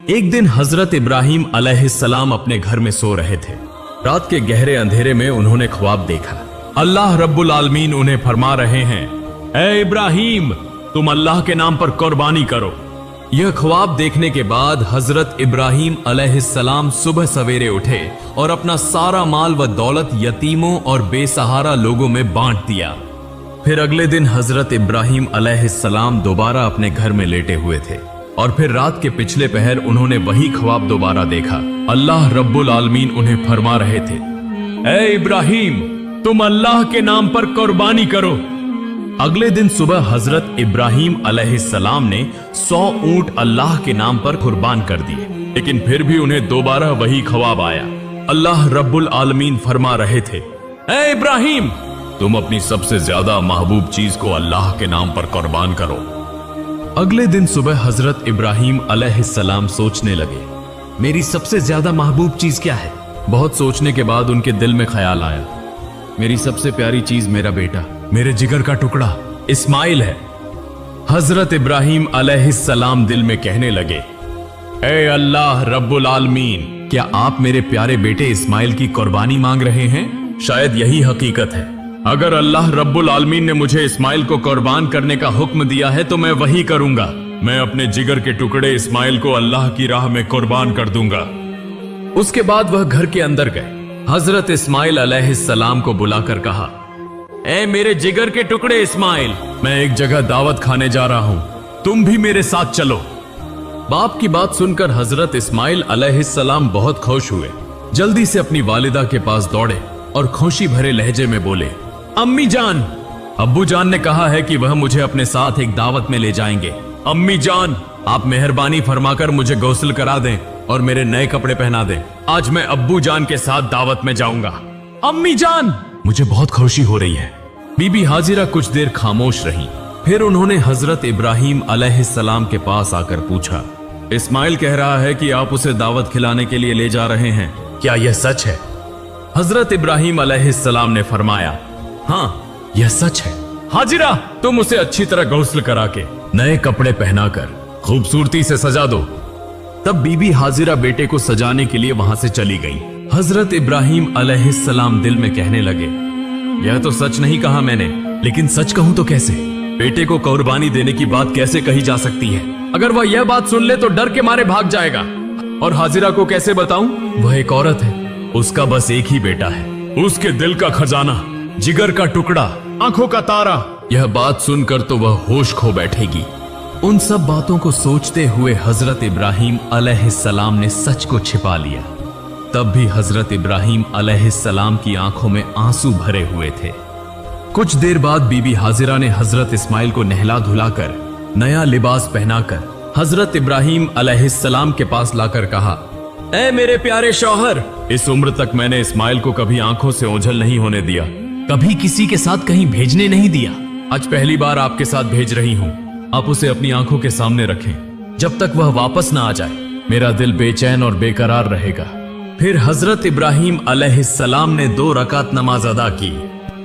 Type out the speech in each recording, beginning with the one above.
एक दिन हजरत इब्राहिम अलैहिस्सलाम अपने घर में सो रहे थे। रात के गहरे अंधेरे में उन्होंने ख्वाब देखा। अल्लाह रब्बुल आलमीन उन्हें फरमा रहे हैं, ए इब्राहिम, तुम अल्लाह के नाम पर कुर्बानी करो। यह ख्वाब देखने के बाद हजरत इब्राहिम अलैहिस्सलाम सुबह सवेरे उठे और अपना सारा माल व दौलत यतीमों और बेसहारा लोगों में बांट दिया। फिर अगले दिन हजरत इब्राहिम अलैहिस्सलाम दोबारा अपने घर में लेटे हुए थे और फिर रात के पिछले पहर उन्होंने वही ख्वाब दोबारा देखा। अल्लाह रब्बुल आलमीन उन्हें फरमा रहे थे, ए इब्राहिम, तुम अल्लाह के नाम पर कुर्बानी करो। अगले दिन सुबह हजरत इब्राहिम अलैहिस्सलाम ने 100 ऊंट अल्लाह के नाम पर कुर्बान कर दिए, लेकिन फिर भी उन्हें दोबारा वही ख्वाब आया। अल्लाह रब्बुल आलमीन फरमा रहे थे, ए इब्राहिम, तुम अपनी सबसे ज्यादा महबूब चीज को अल्लाह के नाम पर कुर्बान करो। अगले दिन सुबह हजरत इब्राहिम अलैहिस्सलाम सोचने लगे, मेरी सबसे ज्यादा महबूब चीज क्या है। बहुत सोचने के बाद उनके दिल में ख्याल आया, मेरी सबसे प्यारी चीज मेरा बेटा, मेरे जिगर का टुकड़ा इस्माइल है। हजरत इब्राहिम अलैहिस्सलाम दिल में कहने लगे, ए अल्लाह रब्बुल आलमीन, क्या आप मेरे प्यारे बेटे इस्माइल की कुर्बानी मांग रहे हैं? शायद यही हकीकत है। अगर अल्लाह रब्बुल आलमीन ने मुझे इस्माइल को कुर्बान करने का हुक्म दिया है तो मैं वही करूंगा। मैं अपने जिगर के टुकड़े इस्माइल को अल्लाह की राह में कुर्बान कर दूंगा। उसके बाद वह घर के अंदर गए। हजरत इस्माइल अलैहिस्सलाम को बुलाकर कहा, ए मेरे जिगर के टुकड़े इस्माइल, मैं एक जगह दावत खाने जा रहा हूं, तुम भी मेरे साथ चलो। बाप की बात सुनकर हजरत इस्माइल अलैहिस्सलाम बहुत खुश हुए। जल्दी से अपनी वालिदा के पास दौड़े और खुशी भरे लहजे में बोले, अम्मी जान, अब्बू जान ने कहा है कि वह मुझे अपने साथ एक दावत में ले जाएंगे। अम्मी जान, आप मेहरबानी फरमाकर मुझे गौसल करा दें और मेरे नए कपड़े पहना दें। आज मैं अब्बू जान के साथ दावत में जाऊंगा। अम्मी जान, मुझे बहुत खुशी हो रही है। बीबी हाजिरा कुछ देर खामोश रही। फिर उन्होंने हजरत इब्राहिम अलैहिस्सलाम के पास आकर पूछा, इस्माइल कह रहा है कि आप उसे दावत खिलाने के लिए ले जा रहे हैं, क्या यह सच है? हजरत इब्राहिम अलैहिस्सलाम ने फरमाया, हाँ यह सच है। हाजिरा, तुम उसे अच्छी तरह गौसल करा के नए कपड़े पहनाकर खूबसूरती से सजा दो। तब बीबी हाजिरा बेटे को सजाने के लिए वहां से चली गई। हजरत इब्राहिम अलैहिस्सलाम दिल में कहने लगे, यह तो सच नहीं कहा मैंने, लेकिन सच कहूं तो कैसे? बेटे को कुर्बानी देने की बात कैसे कही जा सकती है? अगर वह यह बात सुन ले तो डर के मारे भाग जाएगा। और हाजिरा को कैसे बताऊं? वह एक औरत है, उसका बस एक ही बेटा है, उसके दिल का खजाना, जिगर का टुकड़ा, आंखों का तारा। यह बात सुनकर तो वह होश खो बैठेगी। उन सब बातों को सोचते हुए हजरत इब्राहिम अलैहिस्सलाम ने सच को छिपा लिया। तब भी हजरत इब्राहिम अलैहिस्सलाम की आंखों में आंसू भरे हुए थे। कुछ देर बाद बीबी हाजिरा ने हजरत इस्माइल को नहला धुलाकर नया लिबास पहनाकर हजरत इब्राहिम अलैहिस्सलाम के पास लाकर कहा, ए मेरे प्यारे शौहर, इस उम्र तक मैंने इस्माइल को कभी आंखों से ओझल नहीं होने दिया, कभी किसी के साथ कहीं भेजने नहीं दिया। आज पहली बार आपके साथ भेज रही हूं। आप उसे अपनी आंखों के सामने रखें। जब तक वह वापस ना आ जाए, मेरा दिल बेचैन और बेकरार रहेगा। फिर हजरत इब्राहिम अलैहिस्सलाम ने 2 रकात नमाज अदा की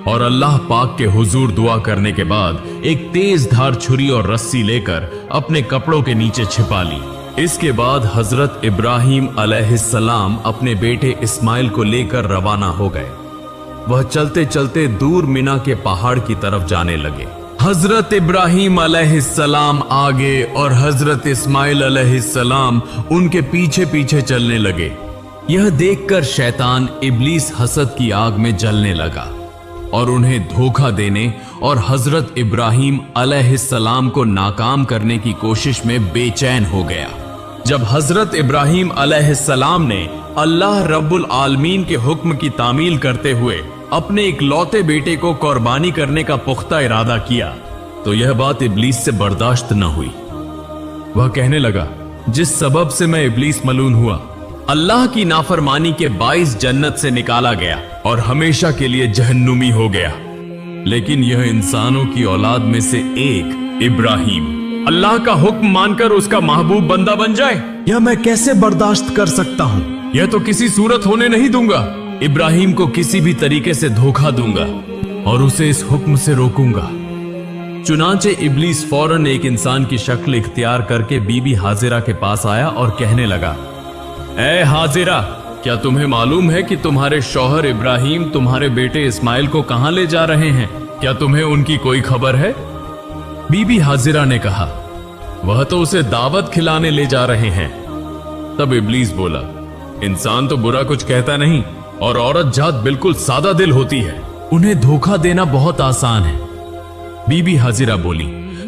और अल्लाह पाक के हुजूर दुआ करने के बाद एक तेज धार छुरी और रस्सी लेकर अपने कपड़ों के नीचे छिपा ली। इसके बाद हजरत इब्राहिम अलैहिस्सलाम अपने बेटे इस्माइल को लेकर रवाना हो गए। वह चलते चलते दूर मिना के पहाड़ की तरफ जाने लगे। हजरत इब्राहिम अलैहिस्सलाम आगे और हजरत इस्माइल अलैहिस्सलाम उनके पीछे पीछे चलने लगे। यह देखकर शैतान इब्लीस हसद की आग में जलने लगा और उन्हें धोखा देने और हजरत इब्राहिम अलैहिस्सलाम को नाकाम करने की कोशिश में बेचैन हो गया। जब हजरत इब्राहिम अलैहिस्सलाम ने अल्लाह रब्बुल आलमीन के हुक्म की तामील करते हुए अपने इकलौते बेटे को कुर्बानी करने का पुख्ता इरादा किया, तो यह बात इब्लीस से बर्दाश्त न हुई। वह कहने लगा, जिस सबब से मैं इब्लीस मलून हुआ, अल्लाह की नाफरमानी के 22 जन्नत से निकाला गया और हमेशा के लिए जहन्नुमी हो गया। लेकिन यह इंसानों की औलाद में से एक इब्राहिम अल्लाह का हुक्म मानकर उसका महबूब बंदा बन जाए, यह मैं कैसे बर्दाश्त कर सकता हूं? यह तो किसी सूरत होने नहीं दूंगा। इब्राहिम को किसी भी तरीके से धोखा दूंगा और उसे इस हुक्म से रोकूंगा। चुनाचे इब्लीस फौरन एक इंसान की शक्ल इख्तियार करके बीबी हाजिरा के पास आया और कहने लगा, ए हाजिरा, क्या तुम्हें मालूम है कि तुम्हारे शौहर इब्राहिम तुम्हारे बेटे इस्माइल को कहां ले जा रहे हैं? क्या तुम्हें उनकी कोई खबर है? बीबी हाजिरा ने कहा, वह तो उसे दावत खिलाने ले जा रहे हैं। तब इब्लीस बोला, इंसान तो बुरा कुछ कहता नहीं और औरत जात बिल्कुल सादा दिल होती है, उन्हें धोखा देना बहुत आसान है। बीबी हाजिरा बोली,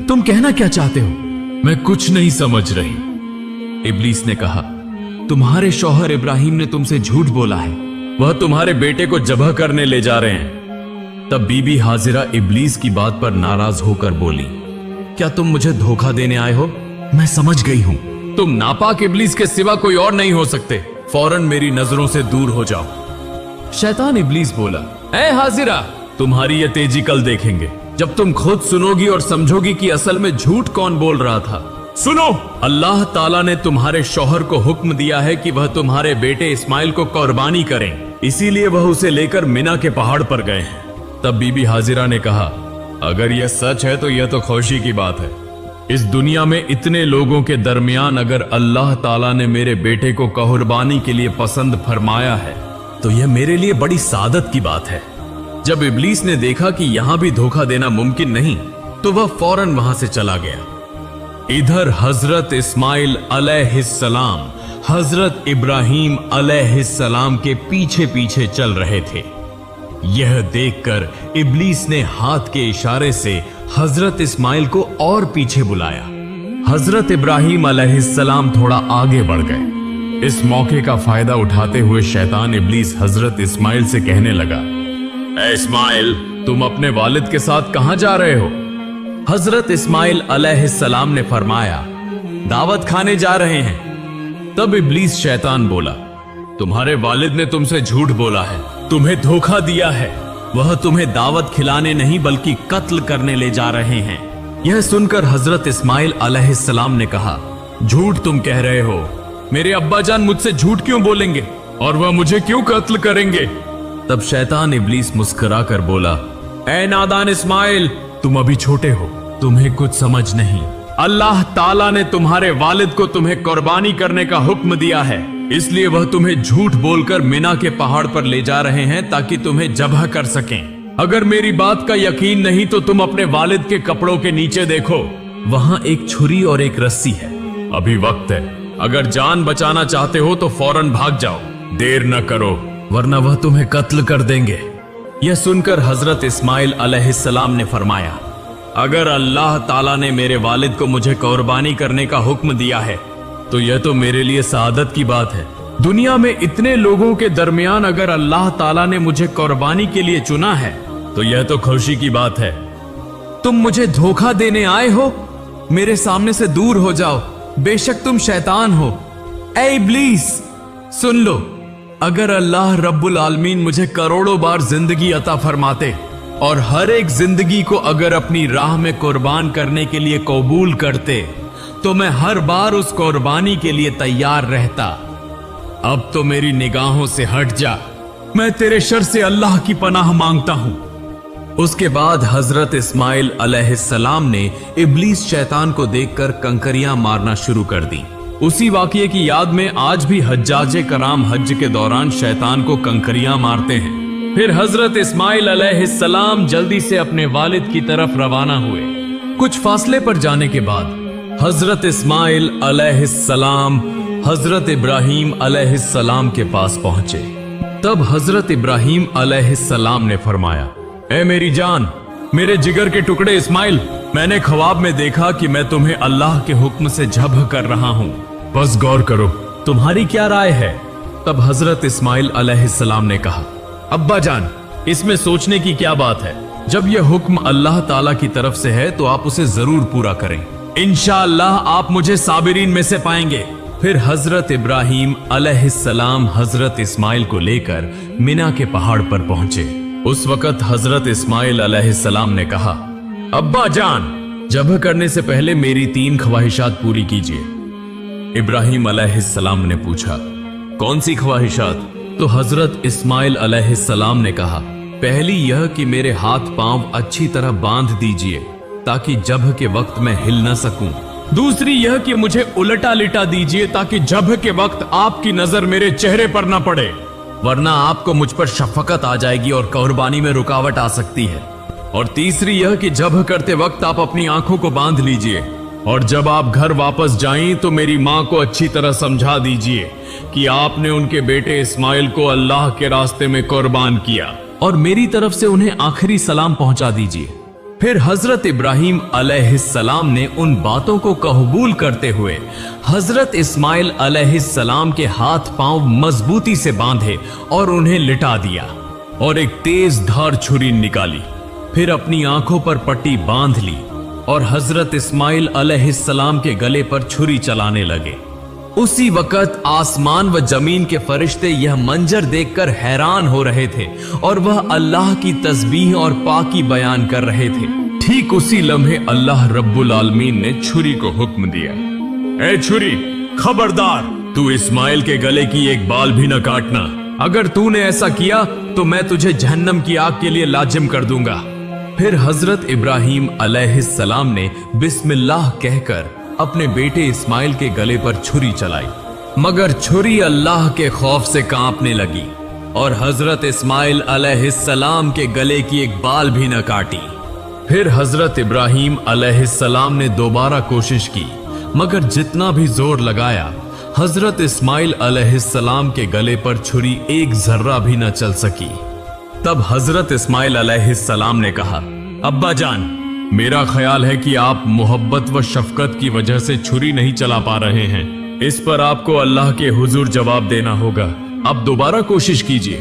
तुम कहना क्या चाहते हो? मैं कुछ नहीं समझ रही। इब्लीस ने कहा, तुम्हारे शौहर इब्राहिम ने तुमसे झूठ बोला है, वह तुम्हारे बेटे को जबह करने ले जा रहे हैं। तब बीबी हाजिरा इब्लीस की बात पर नाराज होकर बोली, क्या तुम मुझे धोखा देने आए हो? मैं समझ गई हूं, तुम नापाक इब्लीस के सिवा कोई और नहीं हो सकते, फौरन मेरी नजरों से दूर हो जाओ। शैतान इब्लीस बोला, ए हाजिरा, तुम्हारी ये तेजी कल देखेंगे, जब तुम खुद सुनोगी और समझोगी कि असल में झूठ कौन बोल रहा था। सुनो, अल्लाह ताला ने तुम्हारे शौहर को हुक्म दिया है कि वह तुम्हारे बेटे इस्माइल को कुर्बानी करें, इसीलिए वह उसे लेकर मिना के पहाड़ पर गए हैं। तब बीबी हाजिरा ने कहा, अगर यह सच है तो यह तो खुशी की बात है। इस दुनिया में इतने लोगों के दरमियान अगर अल्लाह ताला ने मेरे बेटे को कुर्बानी के लिए पसंद फरमाया है तो यह मेरे लिए बड़ी सादत की बात है। जब इब्लीस ने देखा कि यहां भी धोखा देना मुमकिन नहीं तो वह फौरन वहां से चला गया। इधर हजरत इस्माइल अलैहिस्सलाम हजरत इब्राहिम अलैहिस्सलाम के पीछे पीछे चल रहे थे। यह देखकर इब्लीस ने हाथ के इशारे से हजरत इस्माइल को और पीछे बुलाया। हजरत इब्राहिम अलैहिस्सलाम थोड़ा आगे बढ़ गए। इस मौके का फायदा उठाते हुए शैतान इब्लीस हजरत इस्माइल से कहने लगा, ए इस्माइल, तुम अपने वालिद के साथ कहां जा रहे हो? हजरत इस्माइल अलैहिस्सलाम ने फरमाया, दावत खाने जा रहे हैं। तब इब्लीस शैतान बोला, तुम्हारे वालिद ने तुमसे झूठ बोला है, तुम्हें धोखा दिया है, वह तुम्हें दावत खिलाने नहीं बल्कि कत्ल करने ले जा रहे हैं। यह सुनकर हजरत इस्माइल अलैहिस्सलाम ने कहा, झूठ तुम कह रहे हो, मेरे अब्बा जान मुझसे झूठ क्यों बोलेंगे और वह मुझे क्यों कत्ल करेंगे? तब शैतान इब्लीस मुस्कुरा कर बोला, ए नादान इस्माइल, तुम अभी छोटे हो, तुम्हें कुछ समझ नहीं। अल्लाह ताला ने तुम्हारे वालिद को तुम्हें कुर्बानी करने का हुक्म दिया है, इसलिए वह तुम्हें झूठ बोलकर मिना के पहाड़ पर ले जा रहे हैं ताकि तुम्हें जबह कर सकें। अगर मेरी बात का यकीन नहीं तो तुम अपने वालिद के कपड़ों के नीचे देखो, वहां एक छुरी और एक रस्सी है। अभी वक्त है, अगर जान बचाना चाहते हो तो फौरन भाग जाओ, देर न करो वरना वह तुम्हें कत्ल कर देंगे। यह सुनकर हजरत इस्माइल अलैहिस्सलाम ने फरमाया, अगर अल्लाह ताला ने मेरे वालिद को मुझे कुर्बानी करने का हुक्म दिया है तो यह तो मेरे लिए सादत की बात है। दुनिया में इतने लोगों के दरमियान अगर अल्लाह ताला ने मुझे कुर्बानी के लिए चुना है तो यह तो खुशी की बात है। तुम मुझे धोखा देने आए हो, मेरे सामने से दूर हो जाओ, बेशक तुम शैतान हो। ए इब्लीस, सुन लो, अगर अल्लाह रब्बुल आलमीन मुझे करोड़ों बार जिंदगी अता फरमाते और हर एक जिंदगी को अगर अपनी राह में कुर्बान करने के लिए कबूल करते तो मैं हर बार उस कुर्बानी के लिए तैयार रहता। अब तो मेरी निगाहों से हट जा, मैं तेरे शर से अल्लाह की पनाह मांगता हूं। उसके बाद हजरत इस्माइल अलैहिस्सलाम ने इब्लीस शैतान को देखकर कंकरियां मारना शुरू कर दी। उसी वाकये की याद में आज भी हज्जाजे कराम हज के दौरान शैतान को कंकरियां मारते हैं। फिर हजरत इस्माइल अलैहिस्सलाम जल्दी से अपने वालिद की तरफ रवाना हुए। कुछ फासले पर जाने के बाद हजरत इस्माइल अलैहिस्सलाम हजरत इब्राहिम अलैहिस्सलाम के पास पहुंचे। तब हजरत इब्राहिम अलैहिस्सलाम ने फरमाया, ए मेरी जान, मेरे जिगर के टुकड़े इस्माइल, मैंने ख्वाब में देखा कि मैं तुम्हें अल्लाह के हुक्म से जब्ह कर रहा हूं, बस गौर करो, तुम्हारी क्या राय है? तब हजरत इस्माइल अलैहिस्सलाम ने कहा, अब्बा जान, इसमें सोचने की क्या बात है? जब यह हुक्म अल्लाह ताला की तरफ से है तो आप उसे जरूर पूरा करें, इंशाअल्लाह आप मुझे साबिरीन में से पाएंगे। फिर हजरत इब्राहिम अलैहिस्सलाम हजरत इस्माइल को लेकर मिना के पहाड़ पर पहुंचे। उस वक्त हजरत इस्माइल अलैहिस्सलाम ने कहा, अब्बा जान, जब्ह करने से पहले मेरी 3 ख्वाहिशात पूरी कीजिए। इब्राहिम अलैहिस्सलाम ने पूछा, कौन सी ख्वाहिशात? तो हजरत इस्माइल अलैहिस्सलाम ने कहा, पहली यह कि मेरे हाथ पांव अच्छी तरह बांध दीजिए ताकि जब के वक्त मैं हिल न सकूं। दूसरी यह कि मुझे उलटा लिटा दीजिए ताकि जब के वक्त आपकी नजर मेरे चेहरे पर न पड़े, वरना आपको मुझ पर शफकत आ जाएगी और कुर्बानी में रुकावट आ सकती है। और तीसरी यह कि जब करते वक्त आप अपनी आंखों को बांध लीजिए और जब आप घर वापस जाएं तो मेरी माँ को अच्छी तरह समझा दीजिए कि आपने उनके बेटे इस्माइल को अल्लाह के रास्ते में कुर्बान किया, और मेरी तरफ से उन्हें आखिरी सलाम पहुंचा दीजिए। फिर हजरत इब्राहिम अलैहिस्सलाम ने उन बातों को कबूल करते हुए हजरत इस्माइल अलैहिस्सलाम के हाथ पांव मजबूती से बांधे और उन्हें लिटा दिया और एक तेज धार छुरी निकाली। फिर अपनी आंखों पर पट्टी बांध ली और हजरत इस्माइल अलैहिस्सलाम के गले पर छुरी चलाने लगे। उसी वक्त आसमान व जमीन के फरिश्ते यह मंजर देखकर हैरान हो रहे थे और वह अल्लाह की तस्बीह और पाकी बयान कर रहे थे। ठीक उसी लम्हे अल्लाह रब्बुल आलमीन ने छुरी को हुक्म दिया, ए छुरी, खबरदार, तू इस्माइल के गले की एक बाल भी न काटना। अगर तूने ऐसा किया तो मैं तुझे जहन्नम की आग के लिए लाजिम कर दूंगा। फिर हजरत इब्राहिम अलैहिस्सलाम ने बिस्मिल्लाह कहकर अपने बेटे इस्माइल के गले पर छुरी चलाई, मगर छुरी अल्लाह के खौफ से कांपने लगी और हजरत इस्माइल अलैहिस्सलाम के गले की एक बाल भी न काटी। फिर हजरत इब्राहिम अलैहिस्सलाम ने दोबारा कोशिश की, मगर जितना भी जोर लगाया हजरत इस्माइल अलैहिस्सलाम के गले पर छुरी एक जर्रा भी न चल सकी। तब हजरत इस्माइल अलैहिस्सलाम ने कहा, अब्बा जान, मेरा ख्याल है कि आप मोहब्बत व शफकत की वजह से छुरी नहीं चला पा रहे हैं। इस पर आपको अल्लाह के हुजूर जवाब देना होगा। अब दोबारा कोशिश कीजिए।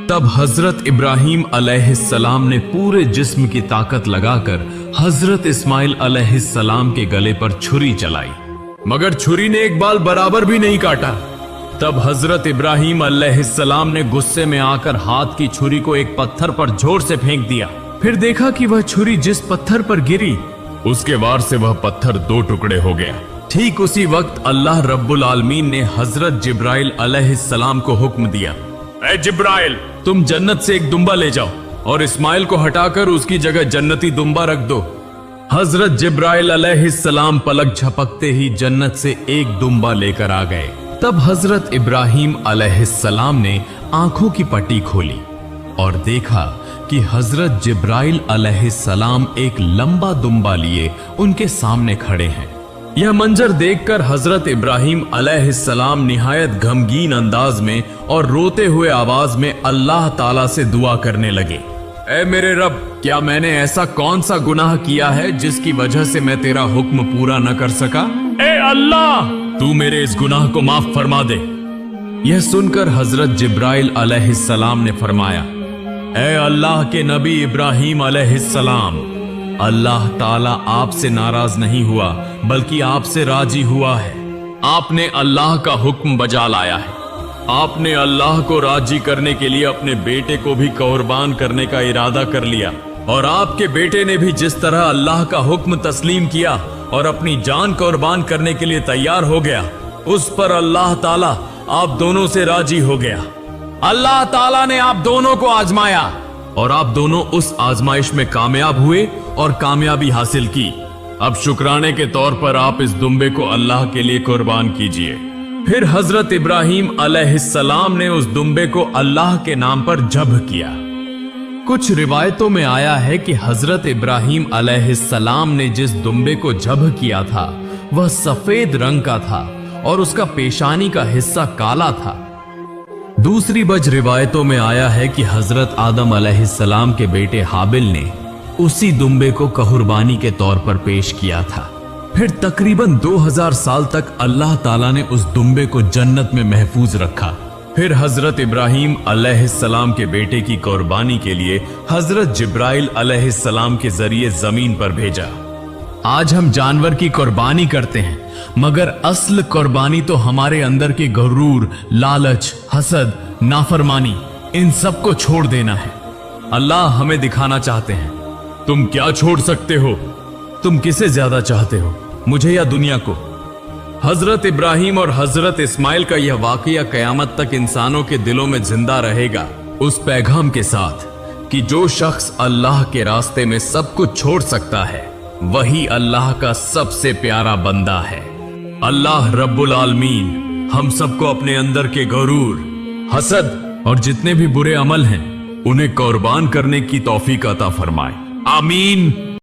तब हजरत इब्राहिम अलैहिस्सलाम ने पूरे जिस्म की ताकत लगाकर हजरत इस्माइल अलैहिस्सलाम के गले पर छुरी चलाई, मगर छुरी ने एक बाल बराबर भी नहीं काटा। तब हजरत इब्राहिम अलैहिस्सलाम ने गुस्से में आकर हाथ की छुरी को एक पत्थर पर जोर से फेंक दिया। फिर देखा कि वह छुरी जिस पत्थर पर गिरी उसके वार से वह पत्थर दो टुकड़े हो गया। ठीक उसी वक्त अल्लाह रब्बुल आलमीन ने हजरत जिब्राइल अलैहिस्सलाम को हुक्म दिया, ए जिब्राइल, तुम जन्नत से एक दुम्बा ले जाओ और इस्माइल को हटाकर उसकी जगह जन्नती दुम्बा रख दो। हजरत जिब्राइल अलैहिस्सलाम पलक झपकते ही जन्नत से एक दुम्बा लेकर आ गए। तब हजरत इब्राहिम अलैहिस्सलाम ने आंखों की पट्टी खोली और देखा कि हजरत जिब्राइल अलैहिस्सलाम एक लंबा दुम्बा लिए उनके सामने खड़े हैं। यह मंजर देखकर हजरत इब्राहिम अलैहिस्सलाम निहायत गमगीन अंदाज में और रोते हुए आवाज में अल्लाह ताला से दुआ करने लगे, ऐ मेरे रब, क्या मैंने ऐसा कौन सा गुनाह किया है जिसकी वजह से मैं तेरा हुक्म पूरा न कर सका? ए अल्लाह, तू मेरे इस गुनाह को माफ फरमा दे। यह सुनकर हजरत जिब्राइल अलैहिस्सलाम ने फरमाया, ऐ अल्लाह के नबी इब्राहिम अलैहिस्सलाम, अल्लाह ताला आपसे नाराज नहीं हुआ बल्कि आपसे राजी हुआ है। आपने अल्लाह का हुक्म बजा लाया है। आपने अल्लाह को राजी करने के लिए अपने बेटे को भी कुर्बान करने का इरादा कर लिया, और आपके बेटे ने भी जिस तरह अल्लाह का हुक्म तस्लीम किया और अपनी जान कुर्बान करने के लिए तैयार हो गया, उस पर अल्लाह ताला आप दोनों से राजी हो गया। अल्लाह ताला ने आप दोनों को आजमाया और आप दोनों उस आजमाइश में कामयाब हुए और कामयाबी हासिल की। अब शुक्राने के तौर पर आप इस दुम्बे को अल्लाह के लिए कुर्बान कीजिए। फिर हजरत इब्राहिम अलैहिस्सलाम ने उस दुम्बे को अल्लाह के नाम पर ज़ब्ह किया। कुछ रिवायतों में आया है कि हजरत इब्राहिम अलैहिस्सलाम ने जिस दुम्बे को ज़ब्ह किया था वह सफेद रंग का था और उसका पेशानी का हिस्सा काला था। दूसरी बज रिवायतों में आया है कि हजरत आदम अलैहिस्सलाम के बेटे हाबिल ने उसी दुम्बे को कुर्बानी के तौर पर पेश किया था। फिर तकरीबन 2000 साल तक अल्लाह ताला ने उस दुम्बे को जन्नत में महफूज रखा। फिर हजरत इब्राहिम अलैहिस्सलाम के बेटे की कुर्बानी के लिए हजरत जिब्राइल अलैहिस्सलाम के जरिए जमीन पर भेजा। आज हम जानवर की कुर्बानी करते हैं, मगर असल कुर्बानी तो हमारे अंदर के गुरूर, लालच, हसद, नाफरमानी, इन सब को छोड़ देना है। अल्लाह हमें दिखाना चाहते हैं। तुम क्या छोड़ सकते हो? तुम किसे ज्यादा चाहते हो, मुझे या दुनिया को? हजरत इब्राहिम और हजरत इस्माइल का यह वाकया कयामत तक इंसानों के दिलों में जिंदा रहेगा, उस पैगाम के साथ कि जो शख्स अल्लाह के रास्ते में सब कुछ छोड़ सकता है वही अल्लाह का सबसे प्यारा बंदा है। अल्लाह रब्बुल आलमीन हम सबको अपने अंदर के गरूर, हसद और जितने भी बुरे अमल हैं उन्हें कुर्बान करने की तौफीक अता फरमाए। आमीन।